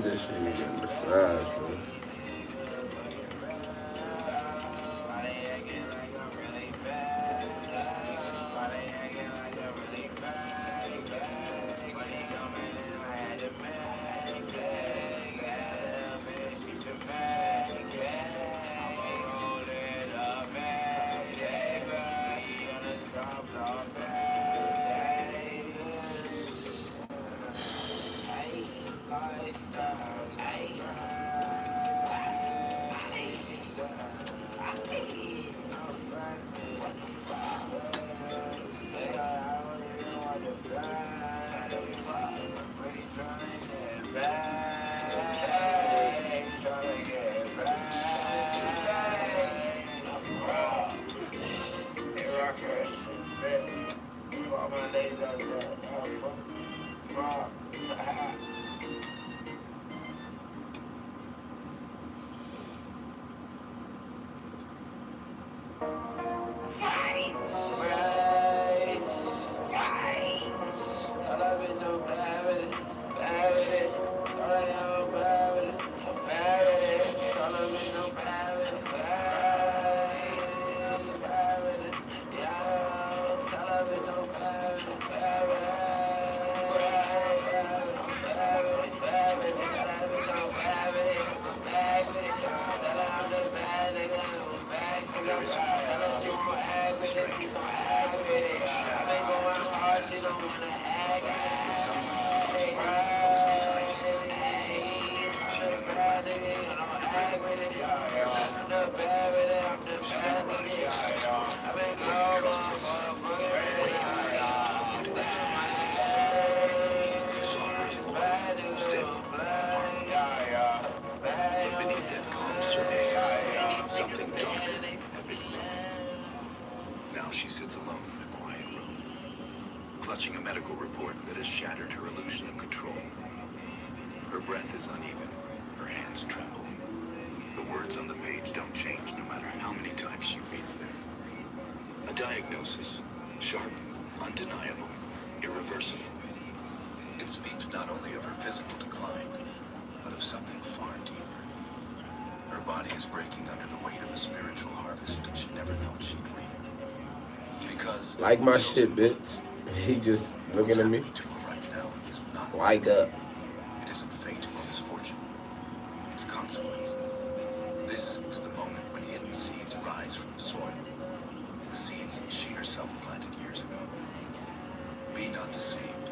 glad this shit is getting massaged, bro. Now she sits alone in a quiet room, clutching a medical report that has shattered her illusion of control. Her breath is uneven, her hands tremble. The words on the page don't change no matter how many times she reads them. A diagnosis, sharp, undeniable, irreversible. It speaks not only of her physical decline, but of something far deeper. Her body is breaking under the weight of a spiritual harvest she never thought she'd reap. Because Like my shit, bitch. He just looking at me. To her right now is not Like up. It isn't fate or misfortune. It's consequence. This is the moment when hidden seeds rise from the soil. The seeds she herself planted years ago. Be not deceived.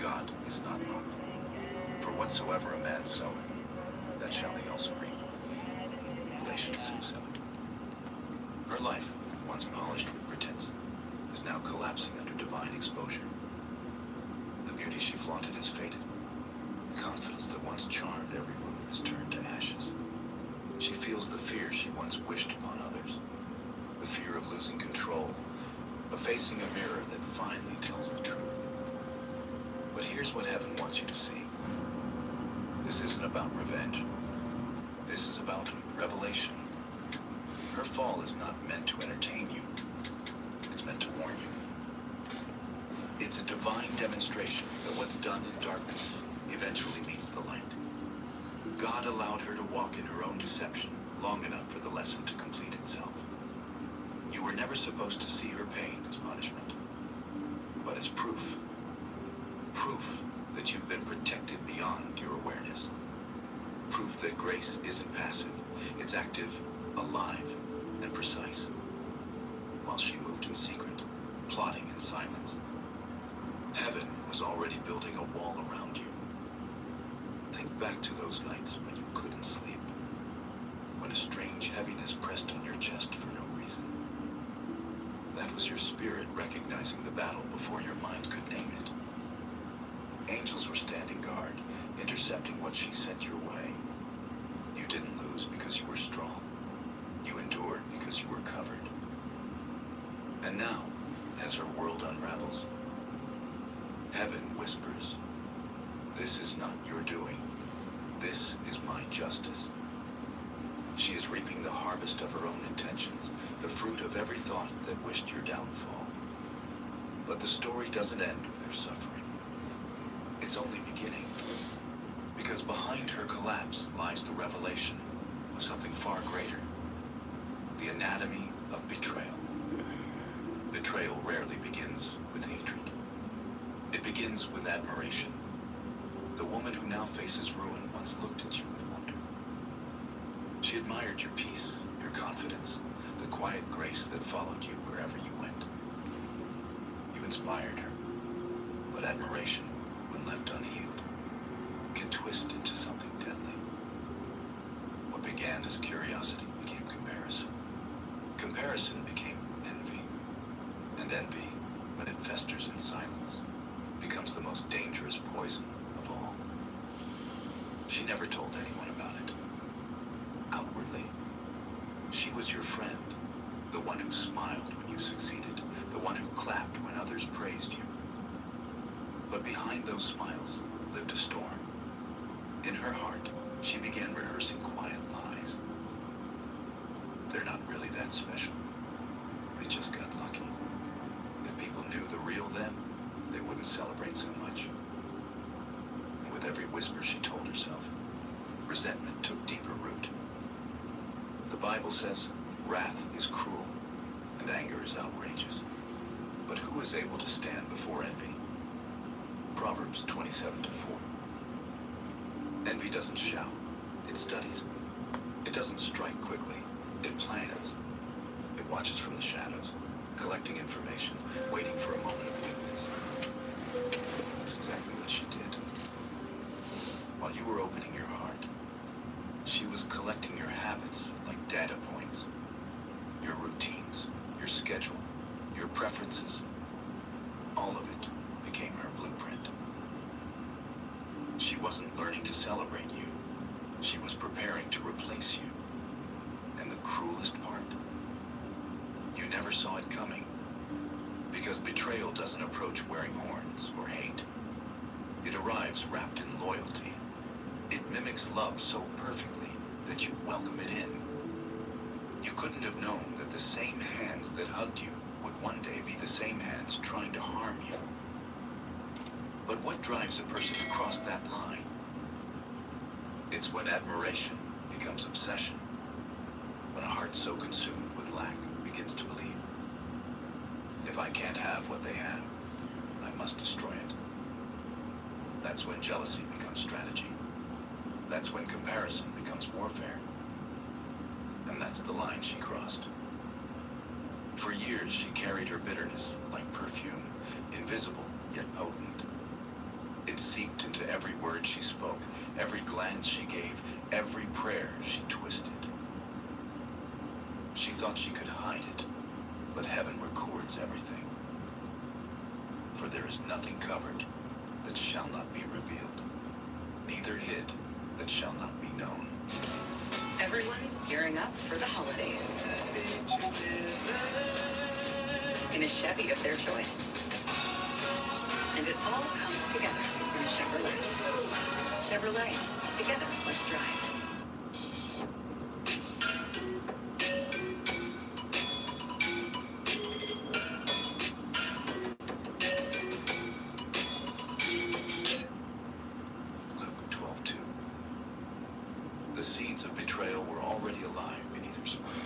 God is not mocked. For whatsoever a man soweth, that shall he also reap. Galatians 6:7. Her life, once polished with pretense, is now collapsing under divine exposure. The beauty she flaunted has faded. The confidence that once charmed every room has turned to ashes. She feels the fear she once wished upon others. The fear of losing control, of facing a mirror that finally tells the truth. But here's what heaven wants you to see. This isn't about revenge. This is about revelation. Her fall is not meant to entertain you. It's meant to warn you. It's a divine demonstration that what's done in darkness eventually meets the light. God allowed her to walk in her own deception long enough for the lesson to complete itself. You were never supposed to see her pain as punishment, but as proof. Proof that you've been protected beyond your awareness. Proof that grace isn't passive, it's active, alive, and precise. While she moved in secret, plotting in silence, heaven was already building a wall around you. Think back to those nights when you couldn't sleep, when a strange heaviness pressed on your chest for no reason. That was your spirit recognizing the battle before your mind could name it. Angels were standing guard, intercepting what she sent your way. You didn't lose because you were strong. You endured because you were covered. And now, as her world unravels, heaven whispers, "This is not your doing. This is my justice." She is reaping the harvest of her own intentions, the fruit of every thought that wished your downfall. But the story doesn't end with her suffering. It's only beginning. Because Because behind her collapse lies the revelation of something far greater. The anatomy of betrayal. Betrayal rarely begins with hatred. It begins with admiration. The woman who now faces ruin once looked at you with wonder. She admired your peace, your confidence, the quiet grace that followed you wherever you went. You inspired her, but admiration, when left unhealed, can twist into something deadly. What began as curiosity became comparison. Comparison became envy. And envy, when it festers in silence, becomes the most dangerous poison of all. She never told anyone about it. Outwardly, she was your friend, the one who smiled when you succeeded, the one who clapped when others praised you. But behind those smiles lived a storm. In her heart, she began rehearsing quiet lies. They're not really that special. They just got lucky. If people knew the real them, they wouldn't celebrate so much. And with every whisper she told herself, resentment took deeper root. The Bible says, wrath is cruel and anger is outrageous. But who is able to stand before envy? Proverbs 27:4. Envy doesn't shout, it studies. It doesn't strike quickly, it plans. It watches from the shadows, collecting information, waiting for a moment of weakness. That's exactly what she did. While you were opening your heart, she was collecting your habits like data points. Your routines, your schedule, your preferences. All of it became her blueprint. She wasn't learning to celebrate you. She was preparing to replace you. And the cruelest part? You never saw it coming. Because betrayal doesn't approach wearing horns or hate. It arrives wrapped in loyalty. It mimics love so perfectly that you welcome it in. You couldn't have known that the same hands that hugged you would one day be the same hands trying to harm you. But what drives a person to cross that line? It's when admiration becomes obsession. When a heart so consumed with lack begins to believe, if I can't have what they have, I must destroy it. That's when jealousy becomes strategy. That's when comparison becomes warfare. And that's the line she crossed. For years, she carried her bitterness like perfume, invisible yet potent. It seeped into every word she spoke, every glance she gave, every prayer she twisted. She thought she could hide it, but heaven records everything. For there is nothing covered that shall not be revealed, neither hid that shall not be known. Everyone's gearing up for the holidays. In a Chevy of their choice. And it all comes together in a Chevrolet. Chevrolet, together, let's drive. Luke 12:2. The seeds of betrayal were already alive beneath her smile.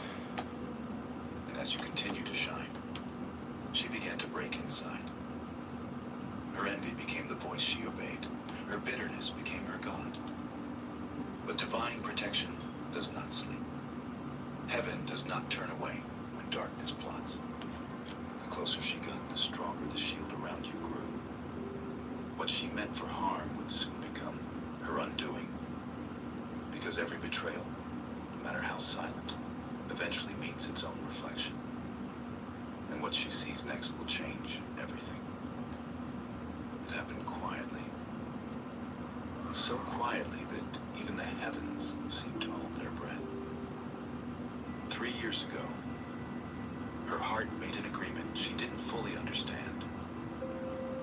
And as you continued to shine, she began to break inside. Her envy became the voice she obeyed. Her bitterness became her God. But divine protection does not sleep. Heaven does not turn away when darkness plots. The closer she got, the stronger the shield around you grew. What she meant for harm would soon become her undoing. Because every betrayal, no matter how silent, eventually meets its own reflection. And what she sees next will change everything. It happened quietly. So quietly that even the heavens seemed to hold their breath. 3 years ago, her heart made an agreement she didn't fully understand.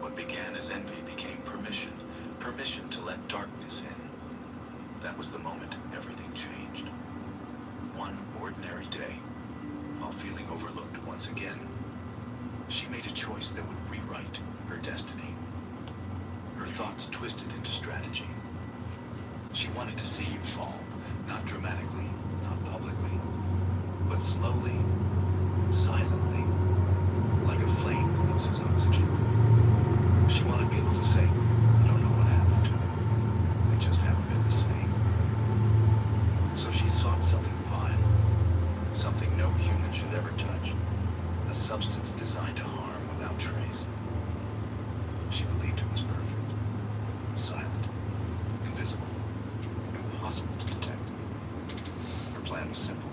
What began as envy became permission to let darkness in. That was the moment everything changed. One ordinary day, while feeling overlooked once again, she made a choice that would rewrite her destiny. Her thoughts twisted into strategy. She wanted to see you fall, not dramatically, not publicly, but slowly, silently, like a flame that loses oxygen. She wanted people to say, I don't know what happened to them. They just haven't been the same. So she sought something vile, something no human should ever touch, a substance designed to harm without trace. She believed it was perfect, silent, invisible, impossible to detect. Her plan was simple.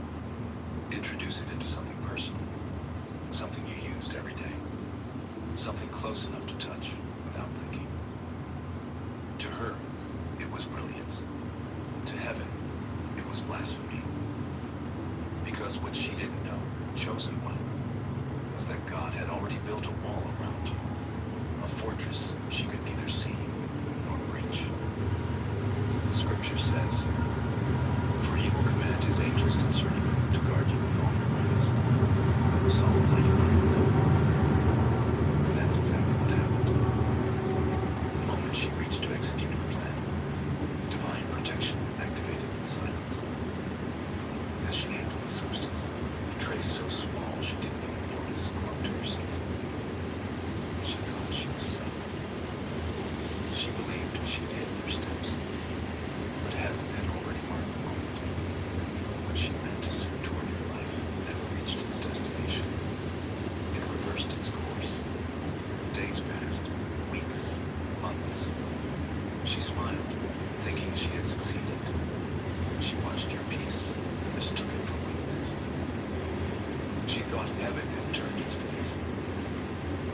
Introduce it into something personal, something you used every day, something close enough to touch without thinking. To her, it was brilliance. To heaven, it was blasphemy. Because what she didn't know, chosen one, was that God had already built a wall around you, a fortress she could neither see nor breach. The scripture says, for he will command his angels concerning you to guard you in all your ways. Psalm 91:11. And that's exactly what happened. The moment she reached to execute her plan, divine protection activated in silence. As she handled the substance, a trace so small she didn't even notice clung to her skin. She thought she was safe. She believed she had hidden her steps, but heaven had already marked the moment. What she meant to send toward her life never reached its destination. It reversed its course. Days passed, weeks, months. She smiled, thinking she had succeeded. She watched your peace and mistook it for weakness. She thought heaven had turned its face.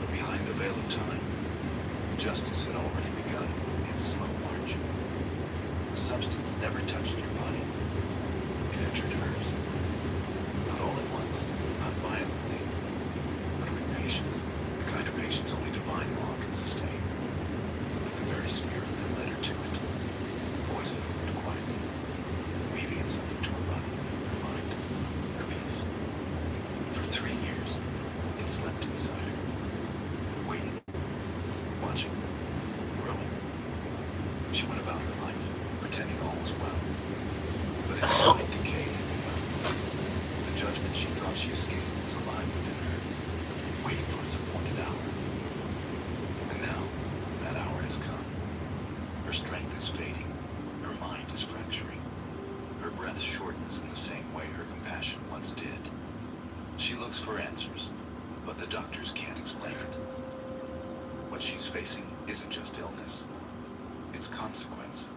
But behind the veil of time, justice had already begun its slow march. The substance never touched your body. It entered hers. Not all at once, not violently, but with patience. The kind of patience only divine law can sustain. Like the very spirit that led her to it, the poison moved quietly, weaving itself into her body, her mind, her peace. For 3 years, it slept inside her, waiting, watching, growing. She went about her life, pretending all was well. But inside, decay had begun. The judgment she thought she escaped was alive within her, waiting for its appointed hour. And now, that hour has come. Her strength is fading. Her mind is fracturing. Her breath shortens in the same way her compassion once did. She looks for answers, but the doctors can't explain it. What she's facing isn't just illness. It's consequence.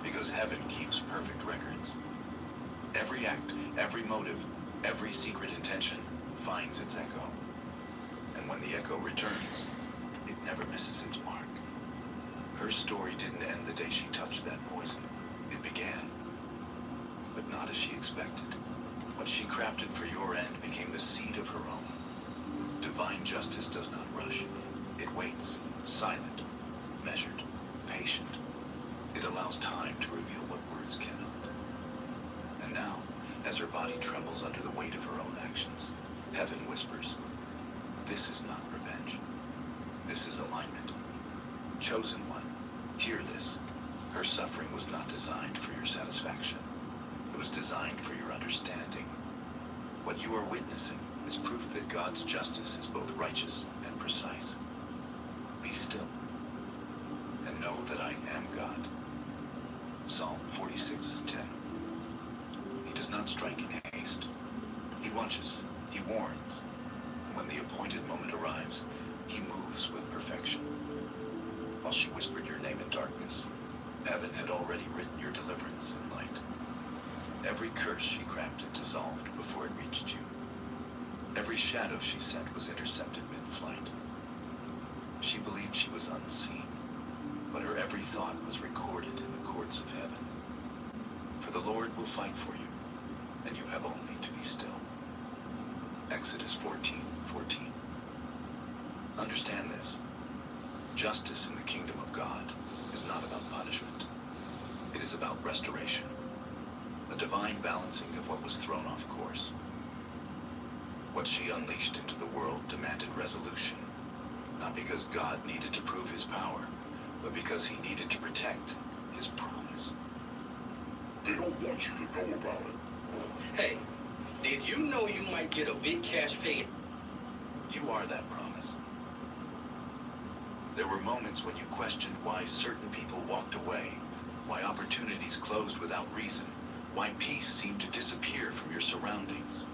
Because heaven keeps perfect records. Every act, every motive, every secret intention finds its echo. And when the echo returns, it never misses its mark. Her story didn't end the day she touched that poison. It began, but not as she expected. What she crafted for your end became the seed of her own. Divine justice does not rush. It waits, silent, measured, patient. It allows time to reveal what words cannot. And now, as her body trembles under the weight of her own actions, heaven whispers, this is not revenge. This is alignment. Chosen one, hear this. Her suffering was not designed for your satisfaction. It was designed for your understanding. What you are witnessing is proof that God's justice is both righteous and precise. Be still and know that I am God. Psalm 46:10. He does not strike in haste. He watches, he warns. When the appointed moment arrives, he moves with perfection. While she whispered your name in darkness, heaven had already written your deliverance in light. Every curse she crafted dissolved before it reached you. Every shadow she sent was intercepted mid-flight. She believed she was unseen, but her every thought was recorded in the courts of heaven. For the Lord will fight for you, and you have only to be still. Exodus 14:14. Understand this. Justice in the kingdom of God is not about punishment. It is about restoration, a divine balancing of what was thrown off course. What she unleashed into the world demanded resolution, not because God needed to prove his power, but because he needed to protect his promise. promise. They don't want you to know about it. Hey, did you know you might get a big cash pay? You are that promise. There were moments when you questioned why certain people walked away, why opportunities closed without reason, why peace seemed to disappear from your surroundings.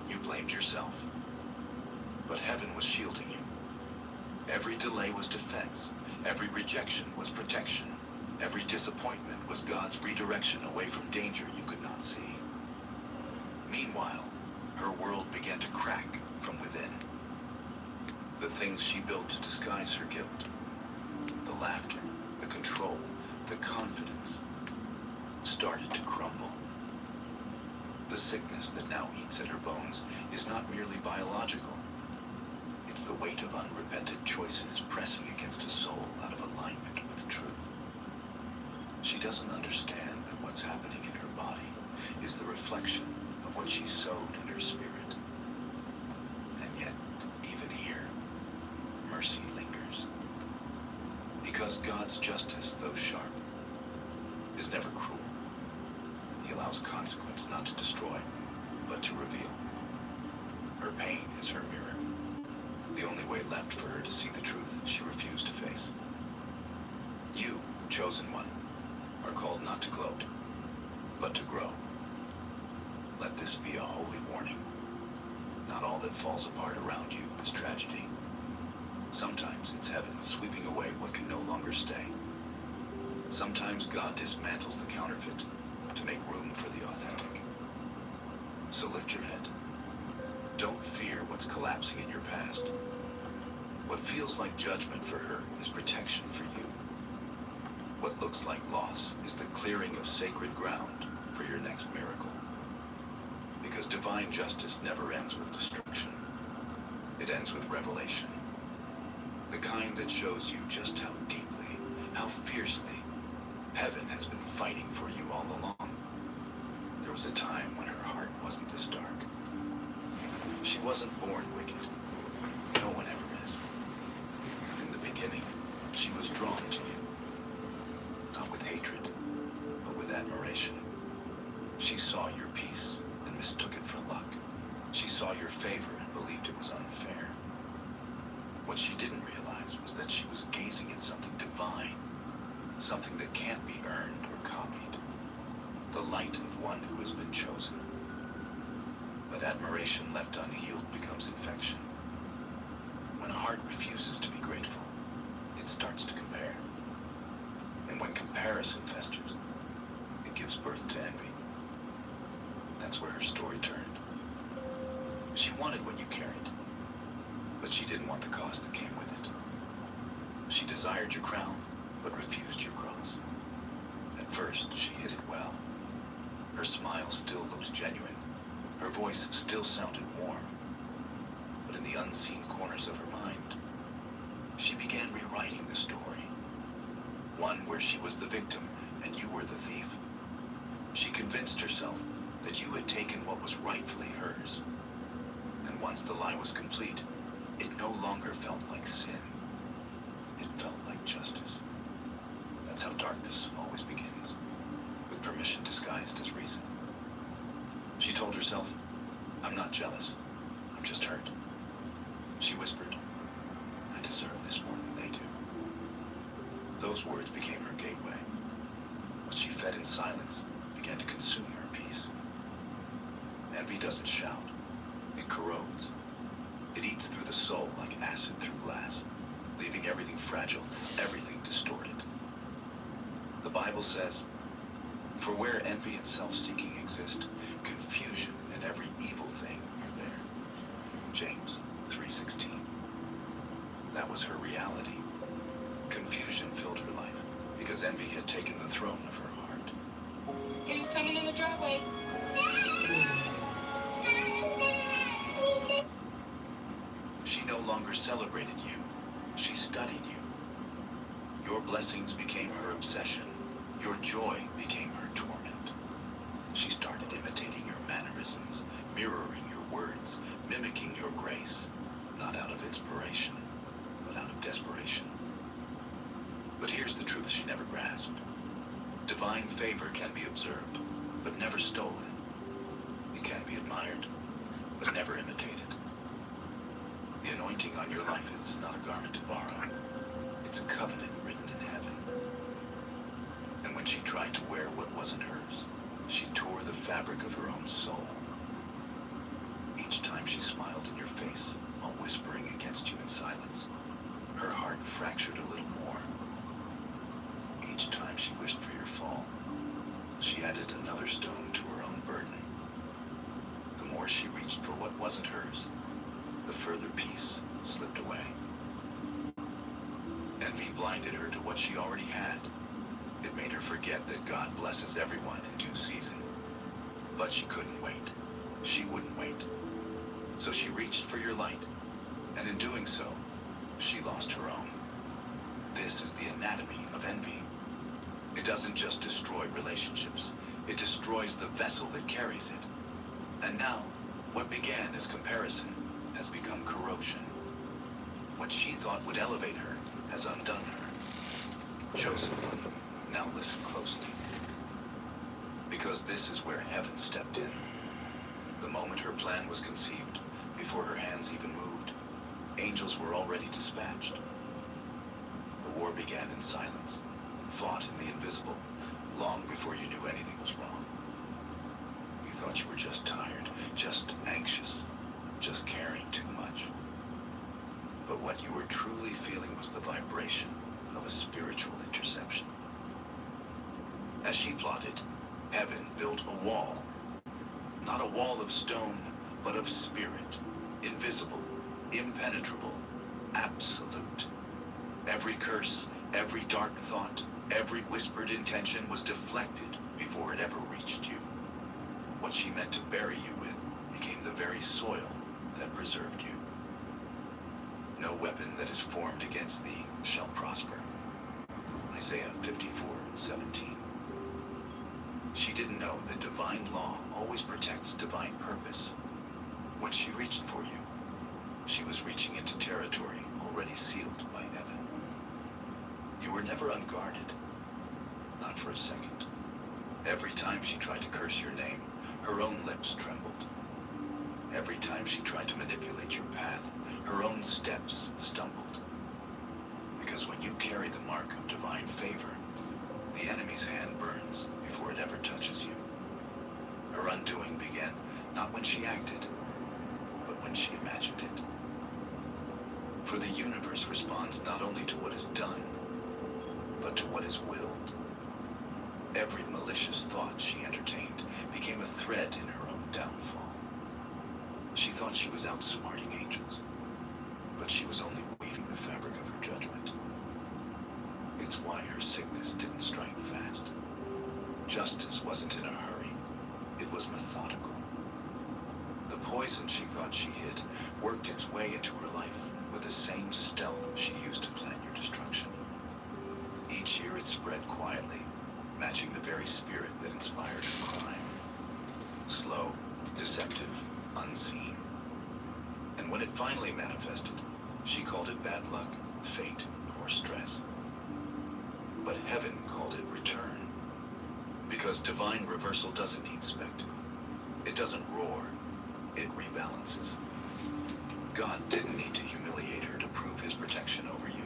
You blamed yourself, but heaven was shielding you. Every delay was defense, every rejection was protection, every disappointment was God's redirection away from danger you could not see. Meanwhile, her world began to crack from within. The things she built to disguise her guilt, the laughter, the control, the confidence, started to crumble. The sickness that now eats at her bones is not merely biological. It's the weight of unrepented choices pressing against a soul out of alignment with truth. She doesn't understand that what's happening in her body is the reflection of what she sowed in her spirit. And yet, even here, mercy lingers. Because God's justice, though sharp, is never cruel. He allows consequence not to destroy, but to reveal. Her pain is her mirror. The only way left for her to see the truth she refused to face. You, chosen one, are called not to gloat, but to grow. Let this be a holy warning. Not all that falls apart around you is tragedy. Sometimes it's heaven sweeping away what can no longer stay. Sometimes God dismantles the counterfeit to make room for the authentic. So lift your head. Don't fear what's collapsing in your past. What feels like judgment for her is protection for you. What looks like loss is the clearing of sacred ground for your next miracle. Because divine justice never ends with destruction. It ends with revelation. The kind that shows you just how deeply, how fiercely, heaven has been fighting for you all along. There was a time when her heart wasn't this dark. She wasn't born wicked. No one ever is. In the beginning, she was drawn to you. Not with hatred, but with admiration. She saw your peace and mistook it for luck. She saw your favor and believed it was unfair. What she didn't realize was that she was gazing at something divine, something that can't be earned or copied, the light of one who has been chosen. But admiration left unhealed becomes infection. When a heart refuses to be grateful, it starts to compare. And when comparison festers, it gives birth to envy. That's where her story turned. She wanted what you carried, but she didn't want the cost that came with it. She desired your crown, but refused your cross. At first, she hid it well. Her smile still looked genuine. Her voice still sounded warm. But in the unseen corners of her mind, she began rewriting the story. One where she was the victim and you were the thief. She convinced herself that you had taken what was rightfully hers. And once the lie was complete, it no longer felt like sin. It felt like justice. That's how darkness always begins, with permission disguised as reason. She told herself, I'm not jealous, I'm just hurt. She whispered, I deserve this more than they do. Those words became her gateway. What she fed in silence began to consume her peace. Envy doesn't shout, it corrodes. It eats through the soul like acid through glass, leaving everything fragile, everything distorted. The Bible says, for where envy and self-seeking exist, confusion and every evil thing are there. James 3:16. That was her reality. Confusion filled her life because envy had taken the throne of her heart. He's coming in the driveway. She no longer celebrated you. She studied you. Your blessings became her obsession. Your joy became her torment. She started imitating your mannerisms, mirroring your words, mimicking your grace, not out of inspiration, but out of desperation. But here's the truth she never grasped. divine favor can be observed, but never stolen. It can be admired, but never imitated. The anointing on your life is not a garment to borrow. It's a covenant written in heaven. And when she tried to wear what wasn't hers, she tore the fabric of her own soul. Each time she smiled in your face while whispering against you in silence, her heart fractured a little more. Each time she wished for your fall, she added another stone to her own burden. The more she reached for what wasn't hers, the further peace slipped away. Envy blinded her to what she already had. It made her forget that God blesses everyone in due season. But she couldn't wait. She wouldn't wait. So she reached for your light, and in doing so, she lost her own. This is the anatomy of envy. It doesn't just destroy relationships, it destroys the vessel that carries it. And now, what began as comparison has become corrosion. What she thought would elevate her has undone her. Chosen one, now listen closely. Because this is where heaven stepped in. The moment her plan was conceived, before her hands even moved, angels were already dispatched. The war began in silence, fought in the invisible, long before you knew anything was wrong. You thought you were just tired, just anxious, just caring too much. But what you were truly feeling was the vibration of a spiritual interception. As she plotted, heaven built a wall. Not a wall of stone, but of spirit, invisible, impenetrable, absolute. Every curse, every dark thought, every whispered intention was deflected before it ever reached you. What she meant to bury you with became the very soil that preserved you. No weapon that is formed against thee shall prosper. Isaiah 54:17. She didn't know that divine law always protects divine purpose. When she reached for you, she was reaching into territory already sealed by heaven. You were never unguarded, not for a second. Every time she tried to curse your name, her own lips trembled. Every time she tried to manipulate your path, her own steps stumbled. Because when you carry the mark of divine favor, the enemy's hand burns before it ever touches you. Her undoing began not when she acted, but when she imagined it. For the universe responds not only to what is done, but to what is willed. Every malicious thought she entertained became a thread in her own downfall. She thought she was outsmarting angels, but she was only weaving the fabric of her judgment. It's why her sickness didn't strike fast. Justice wasn't in a hurry. It was methodical. The poison she thought she hid worked its way into her life with the same stealth she used to plan your destruction. Each year it spread quietly, matching the very spirit that inspired her crime. Slow, deceptive, unseen. And when it finally manifested, she called it bad luck, fate, or stress. But heaven called it return. Because divine reversal doesn't need spectacle. It doesn't roar. It rebalances. God didn't need to humiliate her to prove his protection over you.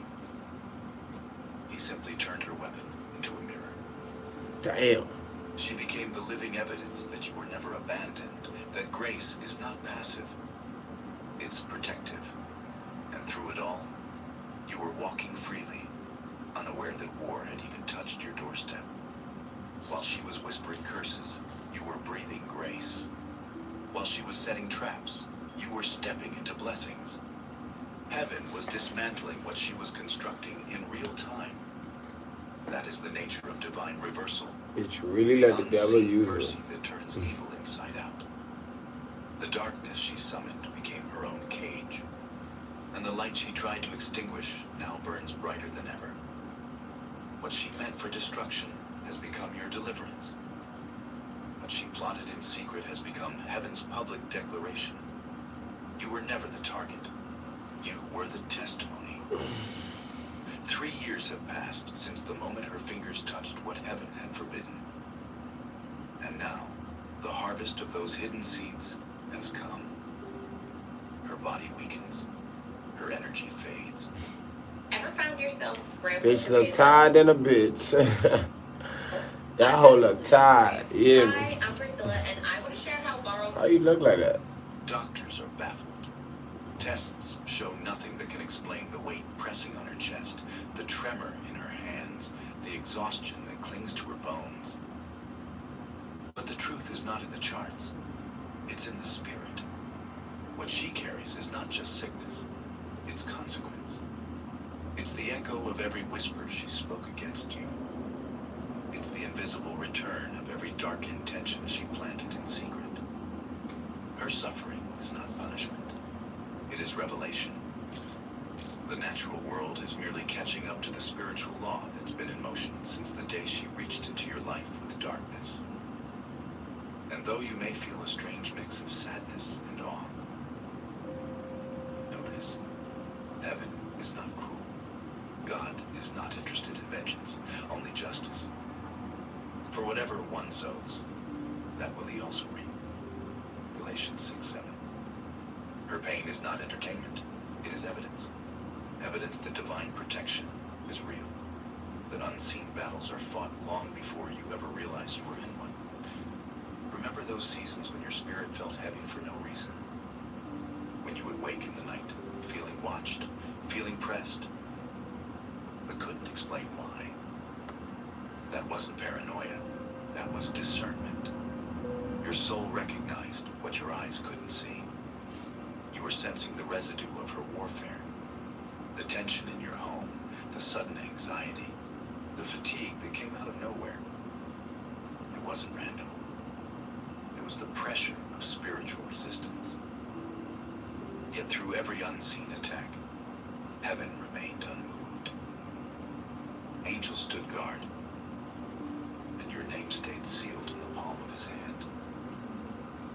He simply turned her weapon into a mirror. Damn. She became the living evidence that you were never abandoned, that grace is not passive. It's protective. And through it all, you were walking freely, unaware that war had even touched your doorstep. While she was whispering curses, you were breathing grace. While she was setting traps, you were stepping into blessings. Heaven was dismantling what she was constructing in real time. That is the nature of divine reversal. It's really like the devil uses mercy that turns evil inside out. The darkness she summoned became her own cage, and the light she tried to extinguish now burns brighter than ever. What she meant for destruction has become your deliverance. What she plotted in secret has become heaven's public declaration. You were never the target. You were the testimony. 3 years have passed since the moment her fingers touched what heaven had forbidden. And now, the harvest of those hidden seeds has come. Her body weakens. Her energy fades. Ever found yourself scrambling? Bitch look tired than a bitch. That hoe look tired. Yeah. Hi, I'm Priscilla, and I want to share how borrows. How you look like that? Doctors are baffled. Tests show nothing that can explain the weight pressing on her chest, the tremor in her hands, the exhaustion that clings to her bones. But the truth is not in the charts. It's in the spirit. What she carries is not just sickness, it's consequence. It's the echo of every whisper she spoke against you. It's the invisible return of every dark intention she planted in secret. Her suffering is not punishment. It is revelation. The natural world is merely catching up to the spiritual law that's been in motion since the day she reached into your life with darkness. And though you may feel a strange mix of sadness and awe, know this: heaven is not cruel. God is not interested in vengeance, only justice. For whatever one sows, that will he also reap. Galatians 6:7. Her pain is not entertainment, it is evidence. Evidence that divine protection is real. That unseen battles are fought long before you ever realize you were in one. Remember those seasons when your spirit felt heavy for no reason? When you would wake in the night, feeling watched, feeling pressed, but couldn't explain why. That wasn't paranoia, that was discernment. Your soul recognized what your eyes couldn't see. You were sensing the residue of her warfare. The tension in your home, the sudden anxiety, the fatigue that came out of nowhere. It wasn't random. It was the pressure of spiritual resistance. Yet through every unseen attack, heaven remained unmoved. Angels stood guard, and your name stayed sealed in the palm of his hand.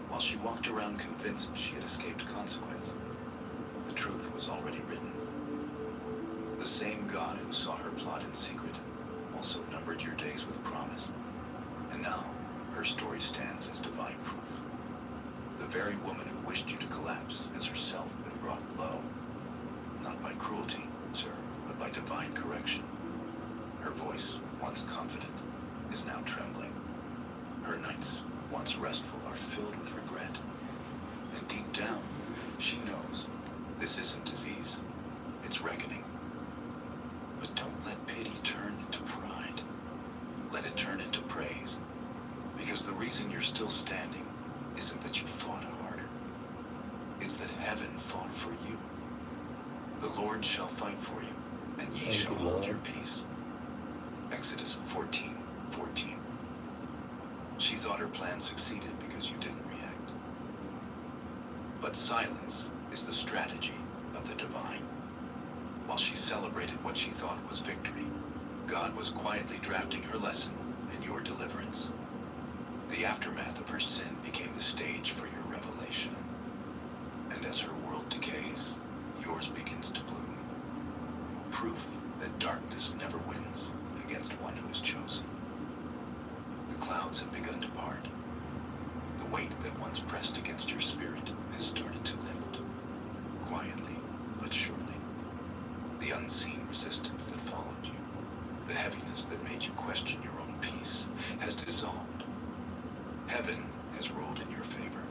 While she walked around convinced she had escaped consequence, the truth was already written. The same God who saw her plot in secret also numbered your days with promise. And now, her story stands as divine proof. The very woman who wished you to collapse has herself been brought low. Not by cruelty, sir, but by divine correction. Her voice, once confident, is now trembling. Her nights, once restful, are filled with regret. And deep down, she knows this isn't disease, it's reckoning. But don't let pity turn into pride. Let it turn into praise. Because the reason you're still standing isn't that you fought harder. It's that heaven fought for you. The Lord shall fight for you, and ye shall hold your peace. Exodus 14:14. She thought her plan succeeded because you didn't react. But silence is the strategy of the divine. While she celebrated what she thought was victory, God was quietly drafting her lesson and your deliverance. The aftermath of her sin became the stage for your revelation. And as her world decays, yours begins to bloom. Proof that darkness never wins against one who is chosen. The clouds have begun to part. The weight that once pressed against your spirit has started to lift. Quietly, but surely. The unseen resistance that followed you, the heaviness that made you question your own peace, has dissolved. Heaven has ruled in your favor.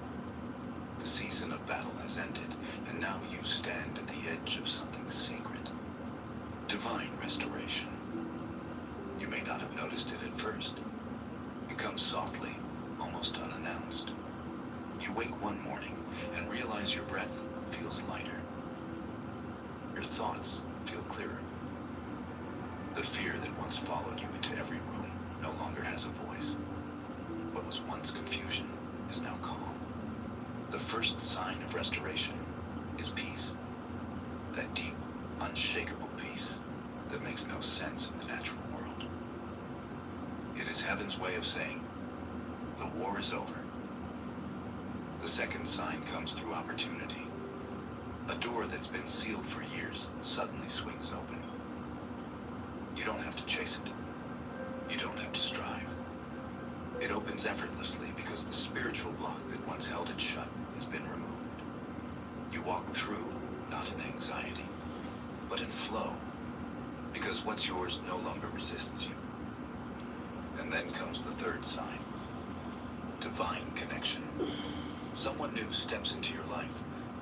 The season of battle has ended, and now you stand at the edge of something sacred. Divine restoration. You may not have noticed it at first. It comes softly, almost unannounced. You wake one morning and realize your breath feels lighter. Your thoughts feel clearer. The fear that once followed you into every room no longer has a voice. What was once confusion is now calm. The first sign of restoration is peace. That deep, unshakable peace that makes no sense in the natural world. It is heaven's way of saying, the war is over. The second sign comes through opportunity. A door that's been sealed for years suddenly swings open. You don't have to chase it. You don't have to strive. It opens effortlessly because the spiritual block that once held it shut has been removed. You walk through, not in anxiety, but in flow, because what's yours no longer resists you. And then comes the third sign, divine connection. Someone new steps into your life,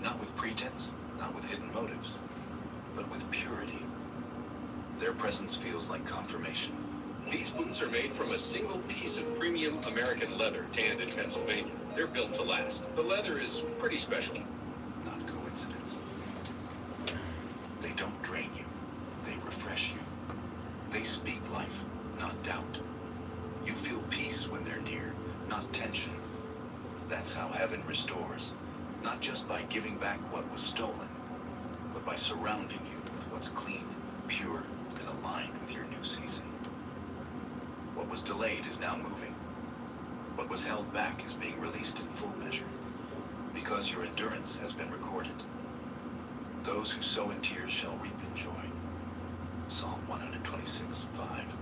not with pretense, not with hidden motives, but with purity. Their presence feels like confirmation. These boots are made from a single piece of premium American leather tanned in Pennsylvania. They're built to last. The leather is pretty special. Not coincidence. They don't drain you. They refresh you. They speak life, not doubt. You feel peace when they're near, not tension. That's how heaven restores, not just by giving back what was stolen, but by surrounding you with what's clean, pure, and aligned with your new season. What was delayed is now moving. What was held back is being released in full measure, because your endurance has been recorded. Those who sow in tears shall reap in joy. Psalm 126:5.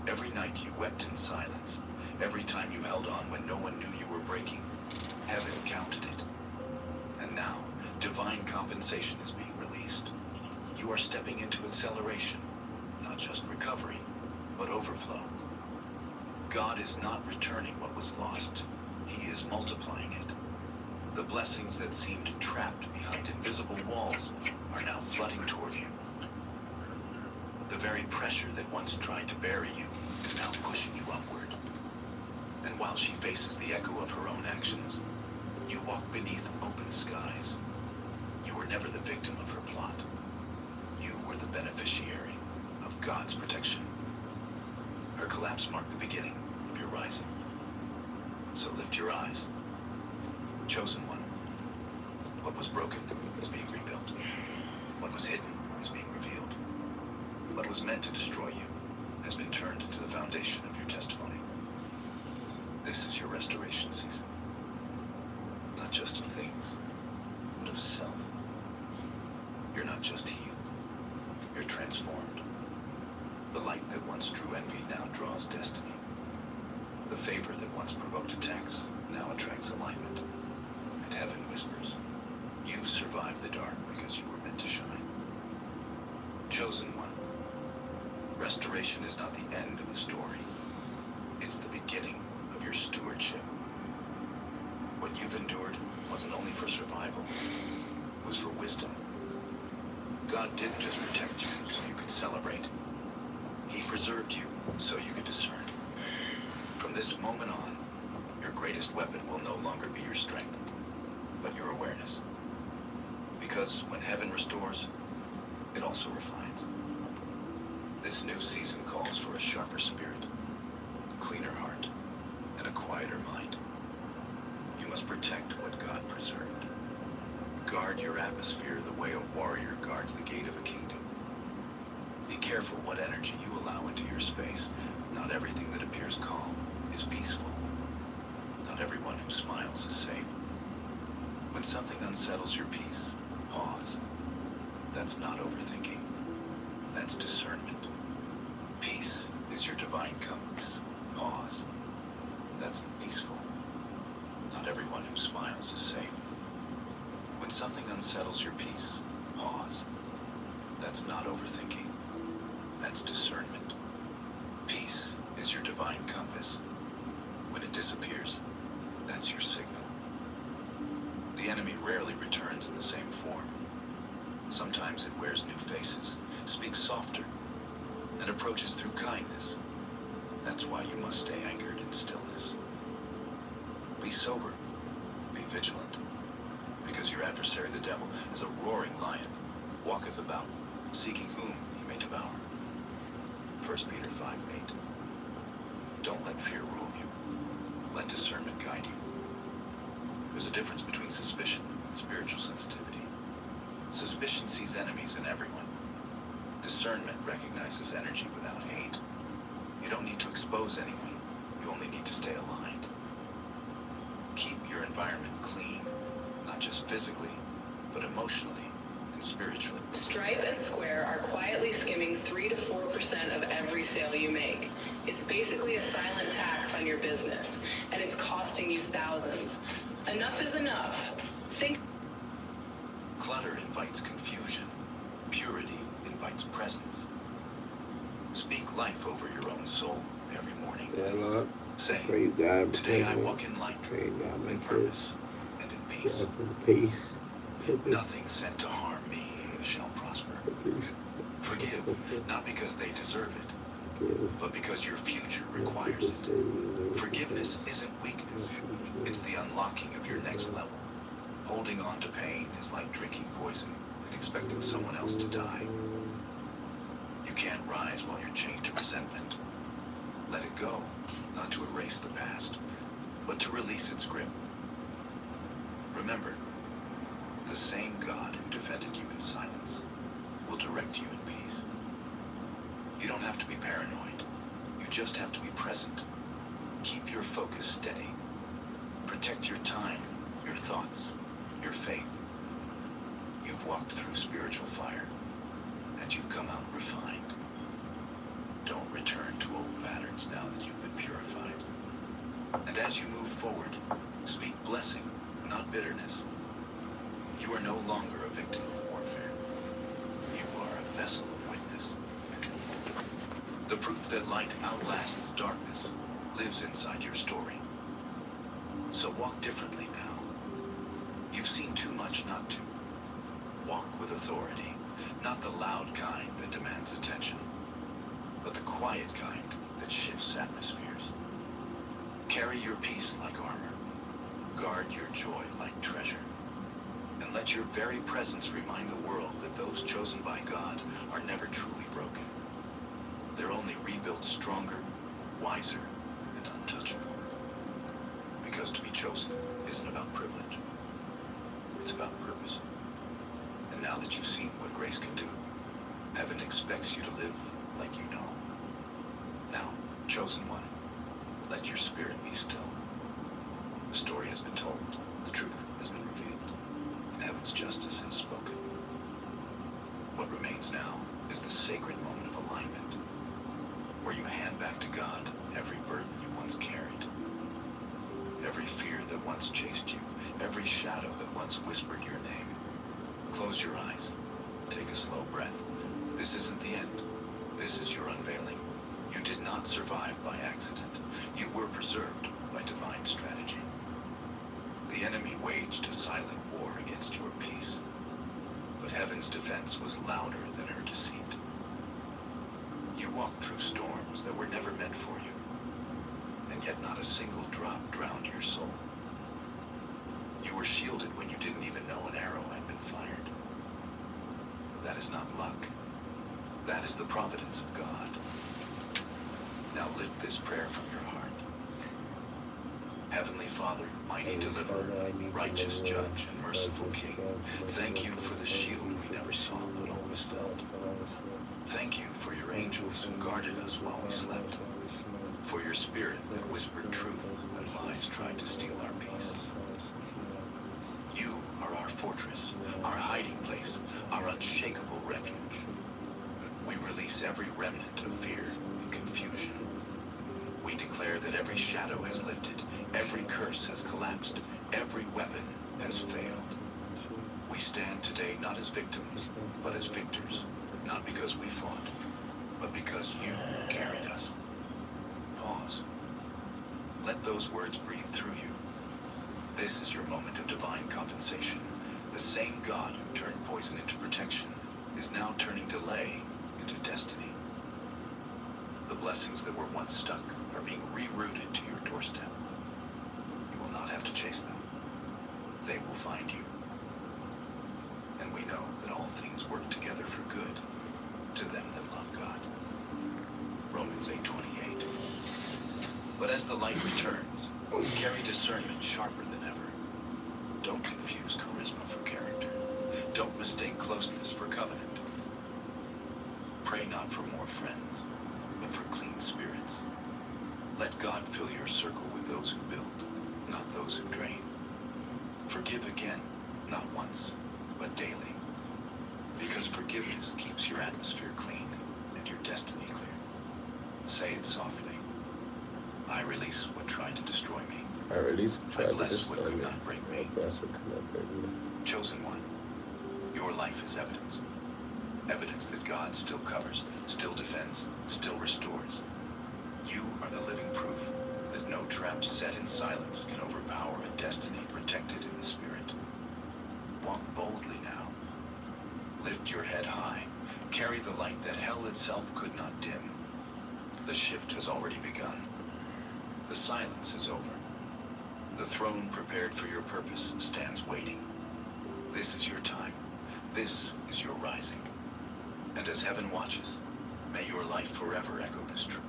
Every night you wept in silence. Every time you held on when no one knew you were breaking. Heaven counted it. And now, divine compensation is being released. You are stepping into acceleration, not just recovery, but overflow. God is not returning what was lost. He is multiplying it. The blessings that seemed trapped behind invisible walls are now flooding toward you. The very pressure that once tried to bury you is now pushing you upward. And while she faces the echo of her own actions, you walk beneath open skies. You were never the victim of her plot. You were the beneficiary of God's protection. Her collapse marked the beginning of your rising. So lift your eyes. Chosen one. What was broken is being rebuilt. What was hidden is being revealed. What was meant to destroy you has been turned into the foundation of your testimony. This is your restoration season. Not just of things, but of self. You're not just healed. You're transformed. The light that once drew envy now draws destiny. The favor that once provoked attacks now attracts alignment. And heaven whispers, you survived the dark because you were meant to shine. Chosen one. Restoration is not the end of the story. It's the beginning of your stewardship. What you've endured wasn't only for survival, it was for wisdom. God didn't just protect you so you could celebrate. He preserved you so you could discern. From this moment on, your greatest weapon will no longer be your strength, but your awareness. Because when heaven restores, it also refines. This new season calls for a sharper spirit, a cleaner heart, and a quieter mind. You must protect what God preserved. Guard your atmosphere the way a warrior guards the gate of a kingdom. Be careful what energy you allow into your space. Not everything that appears calm is peaceful. Not everyone who smiles is safe. When something unsettles your peace, pause. That's not overthinking. That's discernment. Peace is your divine compass. Pause. That's peaceful. Not everyone who smiles is safe. When something unsettles your peace, pause. That's not overthinking. That's discernment. Peace is your divine compass. When it disappears, that's your signal. The enemy rarely returns in the same form. Sometimes it wears new faces, speaks softer, and approaches through kindness. That's why you must stay anchored in stillness. Be sober, be vigilant, because your adversary the devil is a roaring lion, walketh about, seeking whom he may devour. 1 Peter 5:8. Don't let fear rule you. Let discernment guide you. There's a difference between suspicion and spiritual sensitivity. Suspicion sees enemies in everyone. Discernment recognizes energy without hate. You don't need to expose anyone. You only need to stay aligned. Keep your environment clean, not just physically, but emotionally. and spiritually. Stripe and Square are quietly skimming 3 to 4% of every sale you make. It's basically a silent tax on your business, and it's costing you thousands. Enough is enough. Think. Clutter invites confusion. Purity invites presence. Speak life over your own soul every morning. Yeah, Lord. Say, Praise God. today I walk in light, Praise God. in Make purpose, and in peace. peace. Nothing sent to harm me shall prosper. Forgive, not because they deserve it, but because your future requires it. Forgiveness isn't weakness. It's the unlocking of your next level. Holding on to pain is like drinking poison and expecting someone else to die. You can't rise while you're chained to resentment. Let it go, not to erase the past, but to release its grip. Remember, the same God who defended you in silence will direct you in peace. You don't have to be paranoid. You just have to be present. Keep your focus steady. Protect your time, your thoughts, your faith. You've walked through spiritual fire, and you've come out refined. Don't return to old patterns now that you've been purified. And as you move forward, speak blessing, not bitterness. You are no longer a victim of warfare. You are a vessel of witness. The proof that light outlasts darkness lives inside your story. So walk differently now. You've seen too much not to. Walk with authority, not the loud kind that demands attention, but the quiet kind that shifts atmospheres. Carry your peace like armor. Guard your joy like treasure. And let your very presence remind the world that those chosen by God are never truly broken. They're only rebuilt stronger, wiser, and untouchable. Because to be chosen isn't about privilege. It's about purpose. And now that you've seen what grace can do, heaven expects you to live like you know. Now, chosen one, let your spirit be still. The story has been told, the truth has been revealed, and heaven's justice has spoken. What remains now is the sacred moment of alignment, where you hand back to God every burden you once carried, every fear that once chased you, every shadow that once whispered your name. Close your eyes. Take a slow breath. This isn't the end. This is your unveiling. You did not survive by accident. You were preserved by divine strategy. The enemy waged a silent war against your peace, but heaven's defense was louder than her deceit. You walked through storms that were never meant for you, and yet not a single drop drowned your soul. You were shielded when you didn't even know an arrow had been fired. That is not luck. That is the providence of God. Now lift this prayer from your heart. Heavenly Father, mighty deliverer, righteous judge, and merciful King, thank you for the shield we never saw but always felt. Thank you for your angels who guarded us while we slept, for your spirit that whispered truth when lies tried to steal our peace. You are our fortress, our hiding place, our unshakable refuge. We release every remnant of fear and confusion. We declare that every shadow has lifted, every curse has collapsed, every weapon has failed. We stand today not as victims, but as victors, not because we fought, but because you carried us. Pause. Let those words breathe through you. This is your moment of divine compensation. The same God who turned poison into protection is now turning delay into destiny. The blessings that were once stuck are being rerouted to your doorstep. You will not have to chase them. They will find you. And we know that all things work together for good to them that love God. Romans 8:28. But as the light returns, carry discernment sharper than ever. Don't confuse charisma for character. Don't mistake closeness for covenant. Pray not for more friends, but for clean spirits. Let God fill your circle with those who build, not those who drain. Forgive again, not once, but daily. release what tried to destroy me. I release what I tried to bless what destroy could me. not break I me. bless what could not break me. Chosen one, your life is evidence. Evidence that God still covers, still defends, still restores. You are the living proof that no trap set in silence can overpower a destiny protected in the spirit. Walk boldly now. Lift your head high. Carry the light that hell itself could not dim. The shift has already begun. The silence is over. The throne prepared for your purpose stands waiting. This is your time. This is your rising. And as heaven watches, may your life forever echo this truth.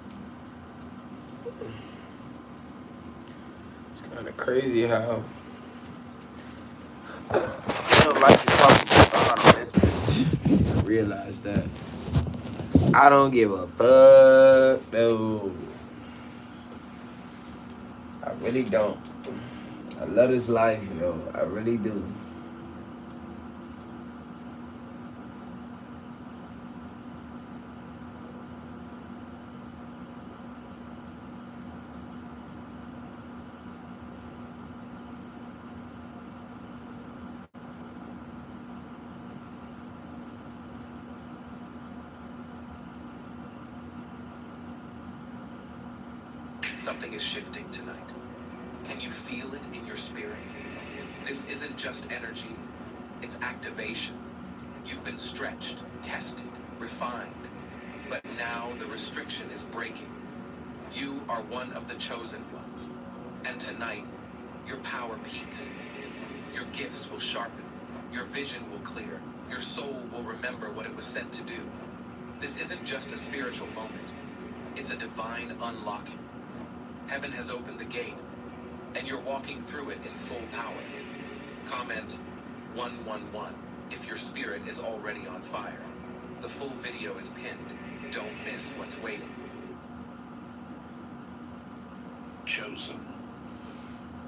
It's kind of crazy how I don't like to talk about God on this bitch. I realize that I don't give a fuck, though. I really don't. I love this life, yo. I really do. Something is shifting tonight. Can you feel it in your spirit? This isn't just energy, it's activation. You've been stretched, tested, refined, but now the restriction is breaking. You are one of the chosen ones, and tonight, your power peaks. Your gifts will sharpen, your vision will clear, your soul will remember what it was sent to do. This isn't just a spiritual moment, it's a divine unlocking. Heaven has opened the gate, and you're walking through it in full power. Comment 111 if your spirit is already on fire. The full video is pinned. Don't miss what's waiting. Chosen.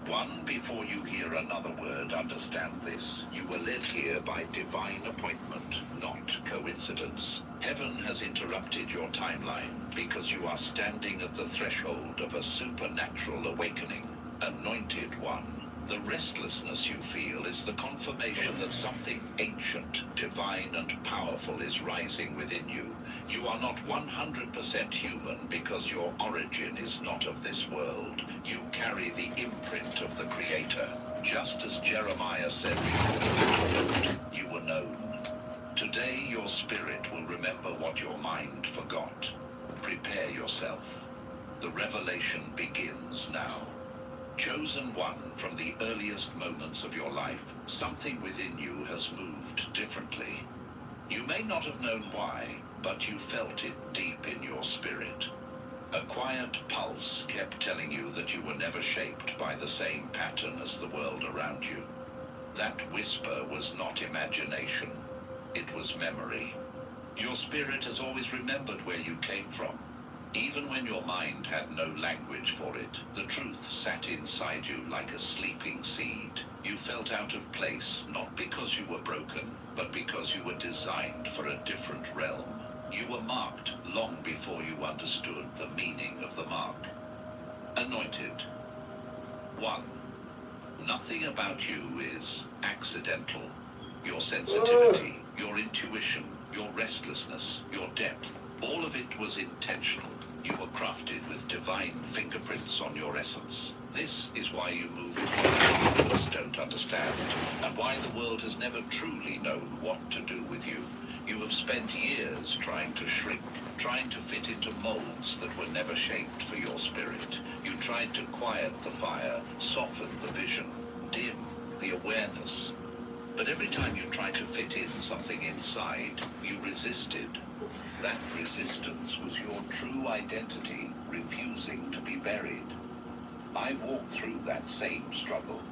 One, before you hear another word, understand this. You were led here by divine appointment, not coincidence. Heaven has interrupted your timeline because you are standing at the threshold of a supernatural awakening. Anointed one. The restlessness you feel is the confirmation that something ancient, divine, and powerful is rising within you. You are not 100% human because your origin is not of this world. You carry the imprint of the Creator. Just as Jeremiah said before, you were known. Today your spirit will remember what your mind forgot. Prepare yourself. The revelation begins now. Chosen one, from the earliest moments of your life, something within you has moved differently. You may not have known why, but you felt it deep in your spirit. A quiet pulse kept telling you that you were never shaped by the same pattern as the world around you. That whisper was not imagination, it was memory. Your spirit has always remembered where you came from. Even when your mind had no language for it, the truth sat inside you like a sleeping seed. You felt out of place, not because you were broken, but because you were designed for a different realm. You were marked long before you understood the meaning of the mark. Anointed. 1. Nothing about you is accidental. Your sensitivity, your intuition, your restlessness, your depth, all of it was intentional. You were crafted with divine fingerprints on your essence. This is why you move in ways others don't understand, and why the world has never truly known what to do with you. You have spent years trying to shrink, trying to fit into molds that were never shaped for your spirit. You tried to quiet the fire, soften the vision, dim the awareness. But every time you tried to fit in something inside, you resisted. That resistance was your true identity, refusing to be buried. I've walked through that same struggle.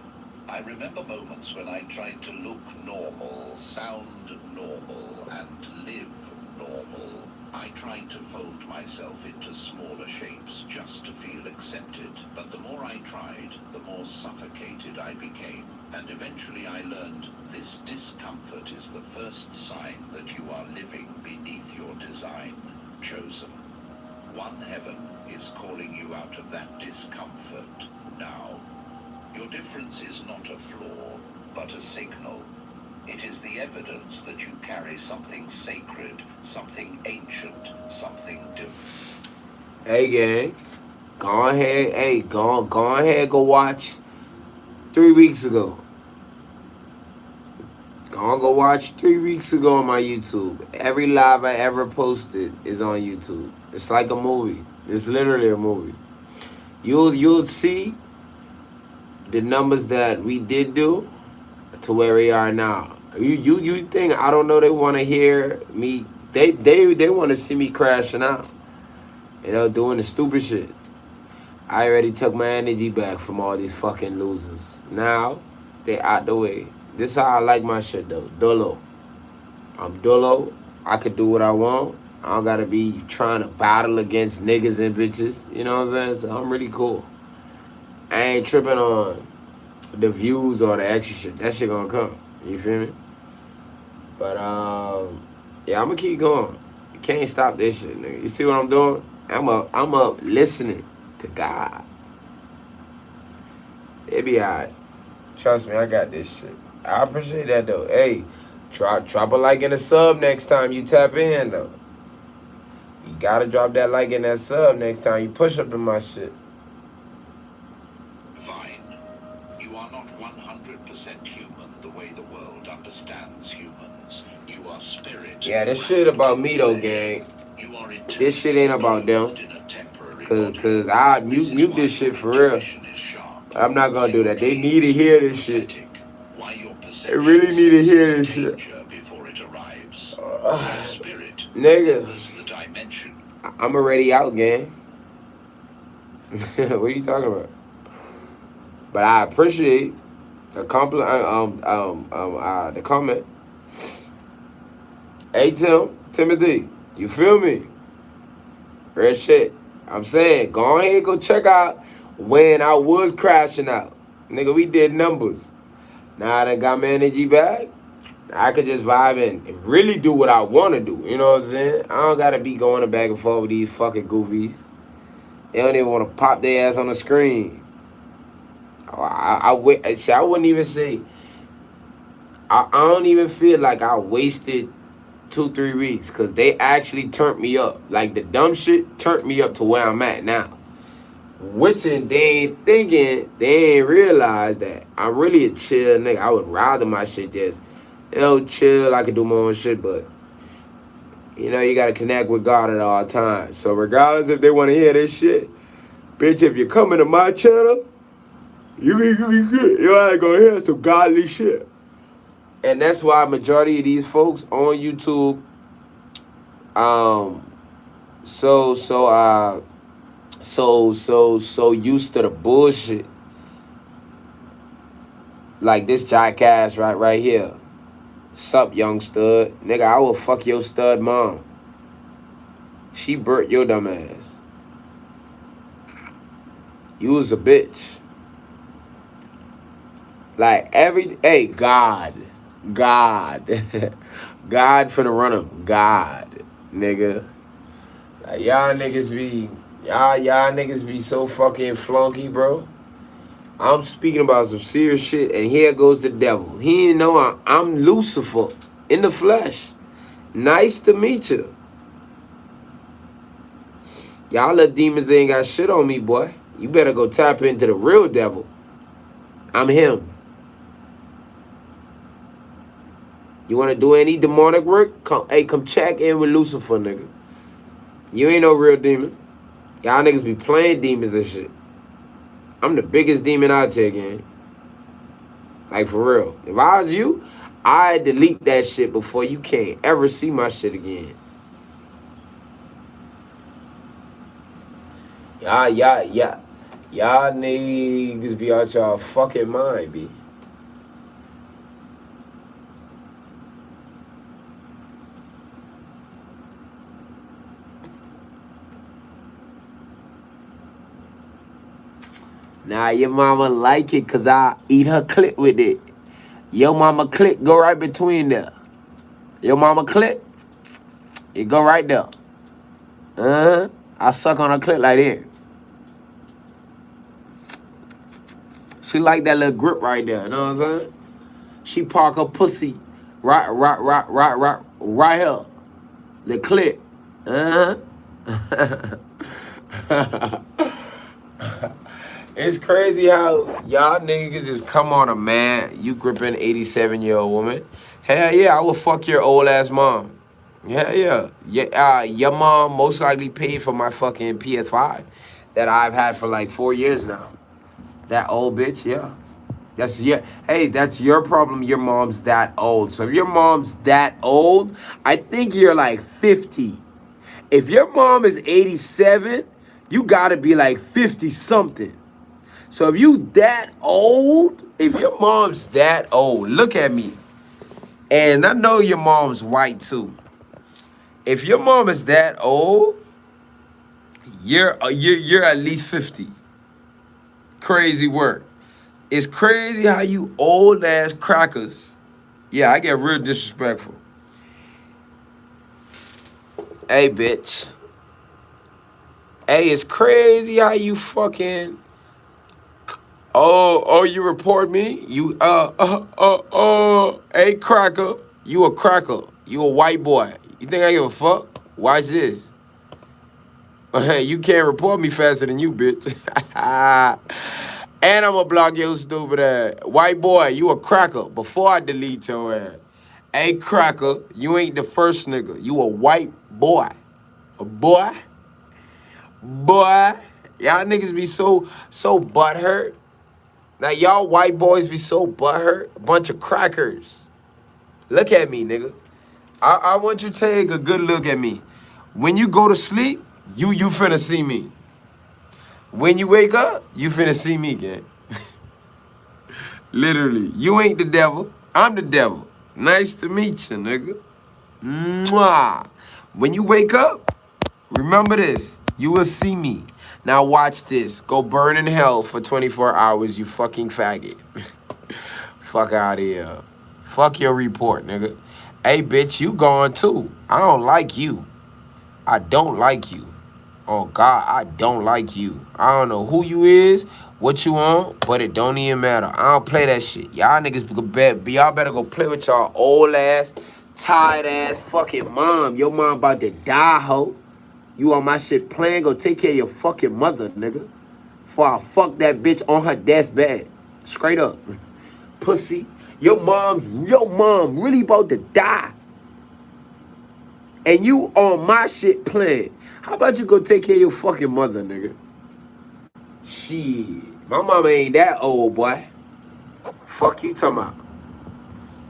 I remember moments when I tried to look normal, sound normal, and live normal. I tried to fold myself into smaller shapes just to feel accepted. But the more I tried, the more suffocated I became. And eventually I learned this discomfort is the first sign that you are living beneath your design. Chosen. One heaven, is calling you out of that discomfort now. Your difference is not a flaw, but a signal. It is the evidence that you carry something sacred, something ancient, something different. Hey, gang. Go ahead. Hey, go ahead. Go watch 3 weeks ago. Go watch 3 weeks ago on my YouTube. Every live I ever posted is on YouTube. It's like a movie. It's literally a movie. You'll see the numbers that we did do to where we are now. You think I don't know they want to hear me? They want to see me crashing out. You know, doing the stupid shit. I already took my energy back from all these fucking losers. Now they out the way. This is how I like my shit though. Dolo. I'm dolo. I could do what I want. I don't gotta be trying to battle against niggas and bitches. You know what I'm saying? So I'm really cool. I ain't tripping on the views or the extra shit. That shit gonna come. You feel me? But yeah, I'm gonna keep going. You can't stop this shit, nigga. You see what I'm doing? I'm up listening to God. It be alright. Trust me, I got this shit. I appreciate that though. Hey, drop a like and a sub next time you tap in though. You gotta drop that like and that sub next time you push up in my shit. Fine. You are not 100% human the way the world understands humans. You are spirit. Yeah, this shit about me though, gang. This shit ain't about them. Cause I mute this shit for real. I'm not gonna do that. They need to hear this shit. They really need to hear this shit. Nigga, I'm already out, gang. What are you talking about? But I appreciate the the comment. Hey Timothy, you feel me? Real shit. I'm saying, go ahead and go check out when I was crashing out. Nigga, we did numbers. Now I done got my energy back. I could just vibe and really do what I want to do. You know what I'm saying? I don't got to be going back and forth with these fucking goofies. They don't even want to pop their ass on the screen. I wouldn't even say... I don't even feel like I wasted 2-3 weeks because they actually turned me up. Like the dumb shit turned me up to where I'm at now. Which they ain't thinking, they ain't realize that I'm really a chill nigga. I would rather my shit just, chill. I could do my own shit, but you gotta connect with God at all times. So regardless if they want to hear this shit, bitch, if you're coming to my channel, you be good. You ain't gonna hear some godly shit. And that's why majority of these folks on YouTube, so used to the bullshit. Like this jackass right here. Sup, young stud. Nigga, I will fuck your stud mom. She burnt your dumb ass. You was a bitch. Like hey, God. God finna run him. God, nigga. Like y'all niggas be so fucking flunky, bro. I'm speaking about some serious shit, and here goes the devil. He didn't know I'm Lucifer in the flesh. Nice to meet you. Y'all little demons ain't got shit on me, boy. You better go tap into the real devil. I'm him. You want to do any demonic work? Come check in with Lucifer, nigga. You ain't no real demon. Y'all niggas be playing demons and shit. I'm the biggest demon out there, gang. Like, for real. If I was you, I'd delete that shit before you can't ever see my shit again. Y'all niggas be out y'all fucking mind, B. Nah, your mama like it because I eat her clit with it. Your mama clit go right between there. Your mama clit, it go right there. I suck on her clit like that. She like that little grip right there. You know what I'm saying? She park her pussy right here. The clit. It's crazy how y'all niggas just come on a man. You gripping 87-year-old woman. Hell yeah, I will fuck your old ass mom. Hell yeah. Your mom most likely paid for my fucking PS5 that I've had for like 4 years now. That old bitch, yeah. That's your problem. Your mom's that old. So if your mom's that old, I think you're like 50. If your mom is 87, you gotta be like 50 something. So if you that old, if your mom's that old, look at me. And I know your mom's white too. If your mom is that old, you're at least 50. Crazy work. It's crazy how you old ass crackers. Yeah, I get real disrespectful. Hey, bitch. Hey, it's crazy how you fucking. Oh, you report me? You, hey, cracker. You a cracker. You a white boy. You think I give a fuck? Watch this. Hey, you can't report me faster than you, bitch. And I'm gonna block your stupid ass. White boy, you a cracker before I delete your ass. Hey, cracker, you ain't the first nigga. You a white boy. A boy. Boy. Y'all niggas be so butthurt. Now, y'all white boys be so butthurt. A bunch of crackers. Look at me, nigga. I want you to take a good look at me. When you go to sleep, you finna see me. When you wake up, you finna see me, gang. Literally. You ain't the devil. I'm the devil. Nice to meet you, nigga. Mwah. When you wake up, remember this. You will see me. Now watch this. Go burn in hell for 24 hours, you fucking faggot. Fuck out of here. Fuck your report, nigga. Hey, bitch, you gone too. I don't like you. I don't like you. Oh, God, I don't like you. I don't know who you is, what you on, but it don't even matter. I don't play that shit. Y'all niggas y'all better go play with y'all old ass, tired ass fucking mom. Your mom about to die, ho. You on my shit playing, go take care of your fucking mother, nigga. Before I fuck that bitch on her deathbed. Straight up. Pussy. Your mom really about to die. And you on my shit playing. How about you go take care of your fucking mother, nigga? Shit. My mama ain't that old, boy. Fuck you talking about.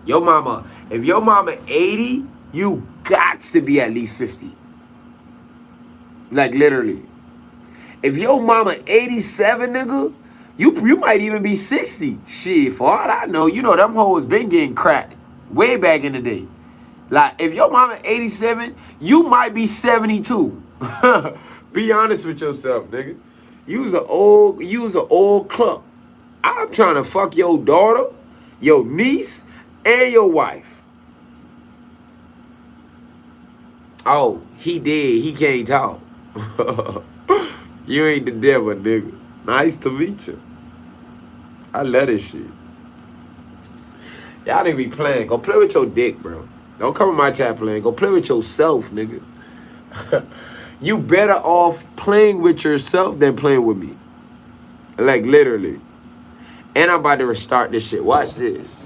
Your mama, if your mama 80, you got to be at least 50. Like, literally. If your mama 87, nigga, you might even be 60. Shit, for all I know, you know them hoes been getting cracked way back in the day. Like, if your mama 87, you might be 72. Be honest with yourself, nigga. You's an old cluck. I'm trying to fuck your daughter, your niece, and your wife. Oh, he dead. He can't talk. You ain't the devil, nigga. Nice to meet you. I love this shit. Y'all didn't be playing. Go play with your dick, bro. Don't come in my chat playing. Go play with yourself, nigga. You better off playing with yourself than playing with me. Like, literally. And I'm about to restart this shit. Watch this.